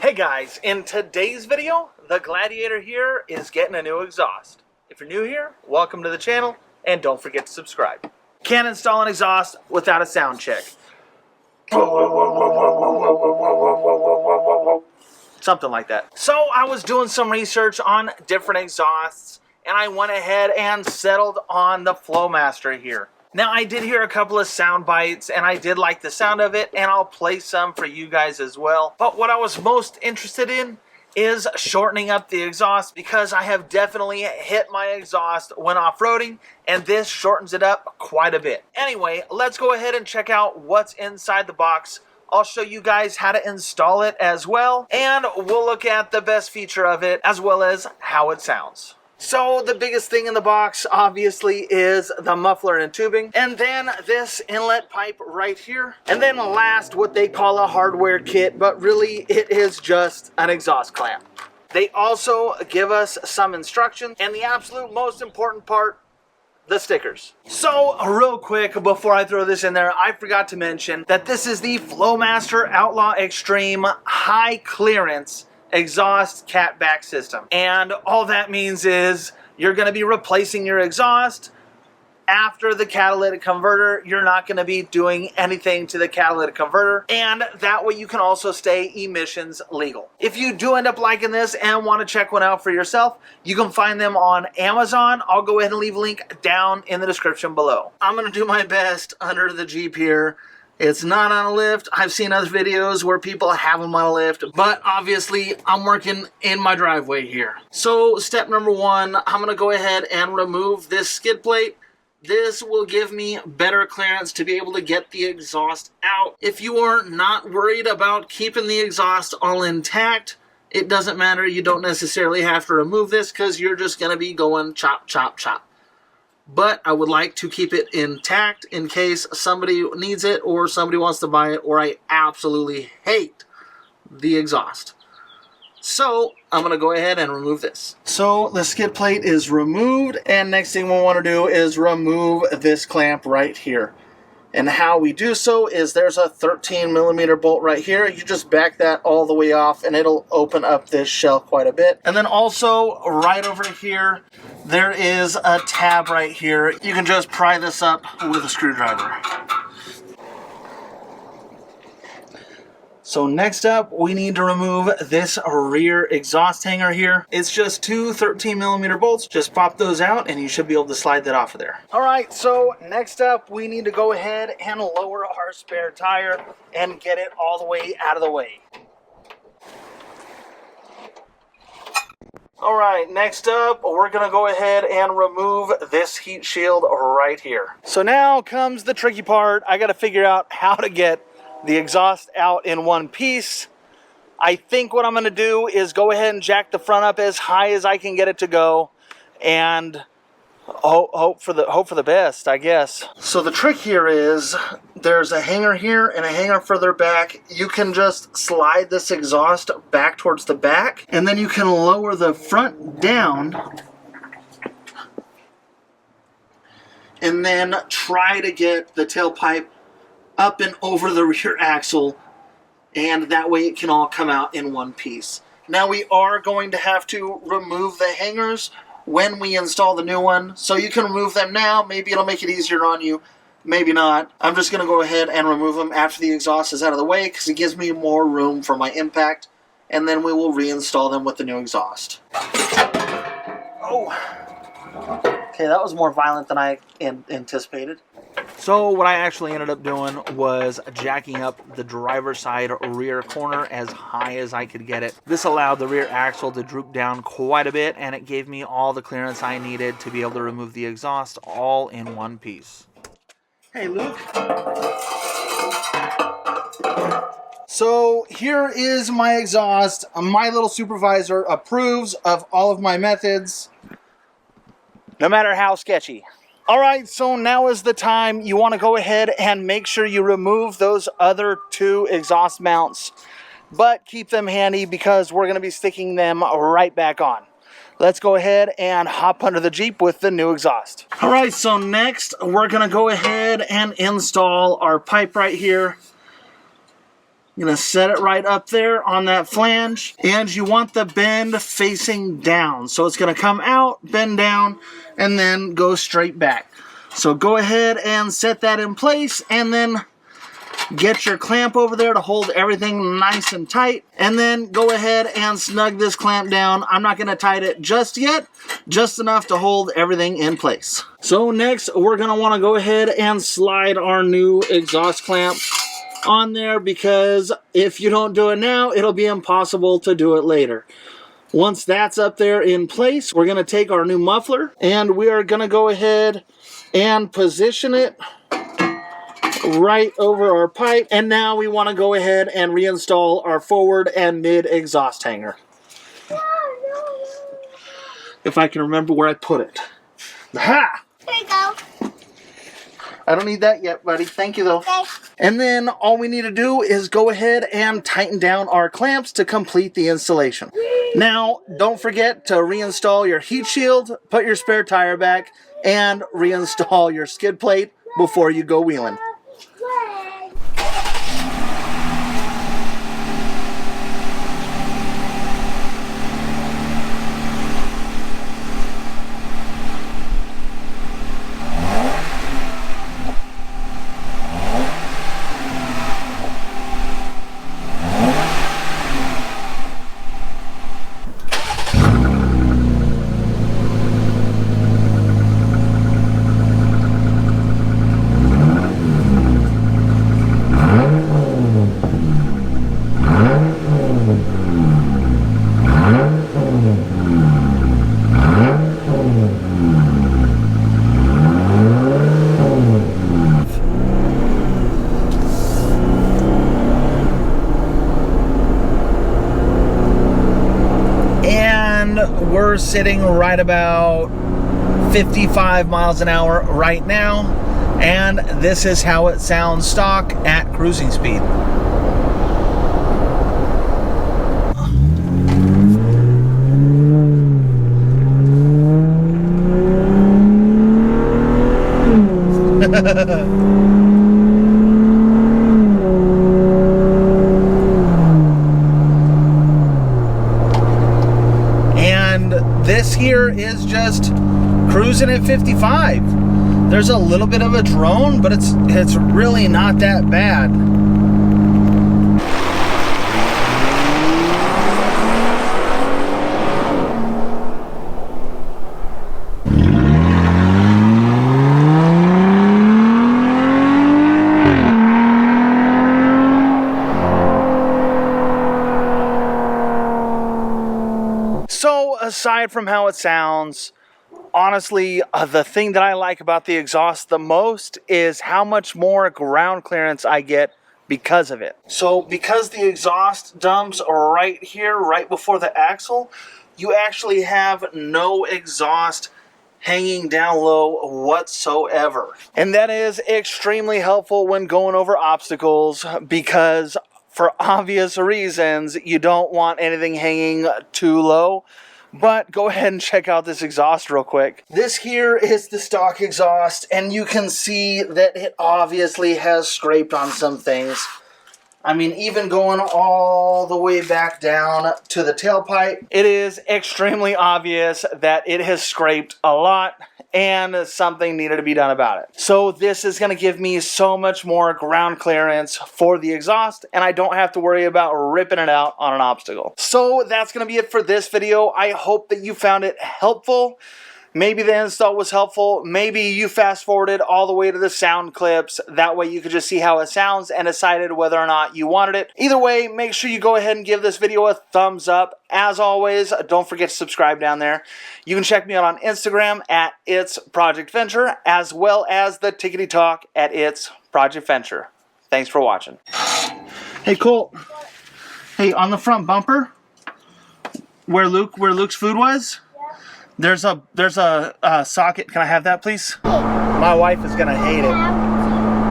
Hey guys, in today's video, the Gladiator here is getting a new exhaust. If you're new here, welcome to the channel, and don't forget to subscribe. Can't install an exhaust without a sound check. Something like that. So I was doing some research on different exhausts, and I went ahead and settled on the Flowmaster here. Now, I did hear a couple of sound bites, and I did like the sound of it, and I'll play some for you guys as well. But what I was most interested in is shortening up the exhaust, because I have definitely hit my exhaust when off-roading, and this shortens it up quite a bit. Anyway, let's go ahead and check out what's inside the box. I'll show you guys how to install it as well, and we'll look at the best feature of it, as well as how it sounds. So the biggest thing in the box obviously is the muffler and tubing, and then this inlet pipe right here, and then last what they call a hardware kit, but really it is just an exhaust clamp. They also give us some instructions, and the absolute most important part, the stickers. So real quick before I throw this in there, I forgot to mention that this is the Flowmaster Outlaw Extreme High Clearance exhaust catback system, and all that means is you're going to be replacing your exhaust after the catalytic converter. You're not going to be doing anything to the catalytic converter, and that way you can also stay emissions legal. If you do end up liking this and want to check one out for yourself, you can find them on Amazon. I'll go ahead and leave a link down in the description below. I'm going to do my best under the Jeep here. It's not on a lift. I've seen other videos where people have them on a lift, but obviously I'm working in my driveway here. So step number one, I'm gonna go ahead and remove this skid plate. This will give me better clearance to be able to get the exhaust out. If you are not worried about keeping the exhaust all intact, it doesn't matter. You don't necessarily have to remove this, because you're just gonna be going chop, chop, chop. But I would like to keep it intact in case somebody needs it or somebody wants to buy it, or I absolutely hate the exhaust. So I'm going to go ahead and remove this. So the skid plate is removed, and next thing we want to do is remove this clamp right here. And how we do so is there's a 13mm bolt right here. You just back that all the way off, and it'll open up this shell quite a bit. And then also right over here, there is a tab right here. You can just pry this up with a screwdriver. So next up, we need to remove this rear exhaust hanger here. It's just two 13mm bolts. Just pop those out and you should be able to slide that off of there. All right, so next up, we need to go ahead and lower our spare tire and get it all the way out of the way. All right, next up, we're gonna go ahead and remove this heat shield right here. So now comes the tricky part. I gotta figure out how to get the exhaust out in one piece. I think what I'm going to do is go ahead and jack the front up as high as I can get it to go, and hope for the best, I guess. So the trick here is there's a hanger here and a hanger further back. You can just slide this exhaust back towards the back, and then you can lower the front down and then try to get the tailpipe up and over the rear axle, and that way it can all come out in one piece. Now we are going to have to remove the hangers when we install the new one, so you can remove them now. Maybe it'll make it easier on you, maybe not. I'm just going to go ahead and remove them after the exhaust is out of the way, because it gives me more room for my impact, and then we will reinstall them with the new exhaust. Oh, okay, that was more violent than I anticipated. So what I actually ended up doing was jacking up the driver's side rear corner as high as I could get it. This allowed the rear axle to droop down quite a bit, and it gave me all the clearance I needed to be able to remove the exhaust all in one piece. Hey, Luke. So here is my exhaust. My little supervisor approves of all of my methods, no matter how sketchy. All right, so now is the time. You want to go ahead and make sure you remove those other two exhaust mounts, but keep them handy because we're going to be sticking them right back on. Let's go ahead and hop under the Jeep with the new exhaust. All right, so next we're going to go ahead and install our pipe right here. I'm gonna set it right up there on that flange, and you want the bend facing down. So it's gonna come out, bend down, and then go straight back. So go ahead and set that in place, and then get your clamp over there to hold everything nice and tight, and then go ahead and snug this clamp down. I'm not going to tighten it just yet, just enough to hold everything in place. So next, we're going to want to go ahead and slide our new exhaust clamp on there, because if you don't do it now, it'll be impossible to do it later. Once that's up there in place, we're going to take our new muffler, and we are going to go ahead and position it right over our pipe, and now we want to go ahead and reinstall our forward and mid exhaust hanger. If I can remember where I put it. Ha! Here you go. I don't need that yet, buddy. Thank you, though. Okay. And then all we need to do is go ahead and tighten down our clamps to complete the installation. Now, don't forget to reinstall your heat shield, put your spare tire back, and reinstall your skid plate before you go wheeling. We're sitting right about 55 miles an hour right now, and this is how it sounds stock at cruising speed. This here is just cruising at 55. There's a little bit of a drone, but it's really not that bad. So aside from how it sounds, honestly, the thing that I like about the exhaust the most is how much more ground clearance I get because of it. So because the exhaust dumps right here, right before the axle, you actually have no exhaust hanging down low whatsoever. And that is extremely helpful when going over obstacles, because for obvious reasons, you don't want anything hanging too low. But go ahead and check out this exhaust real quick. This here is the stock exhaust, and you can see that it obviously has scraped on some things. I mean, even going all the way back down to the tailpipe, it is extremely obvious that it has scraped a lot, and something needed to be done about it. So this is going to give me so much more ground clearance for the exhaust, and I don't have to worry about ripping it out on an obstacle. So that's going to be it for this video. I hope that you found it helpful. Maybe the install was helpful. Maybe you fast forwarded all the way to the sound clips. That way you could just see how it sounds and decided whether or not you wanted it. Either way, make sure you go ahead and give this video a thumbs up. As always, don't forget to subscribe down there. You can check me out on Instagram at It's Project Venture, as well as the Tickety Talk at It's Project Venture. Thanks for watching. Hey, Colt. Hey, on the front bumper, where Luke's food was, there's a socket. Can I have that, please? My wife is gonna hate it.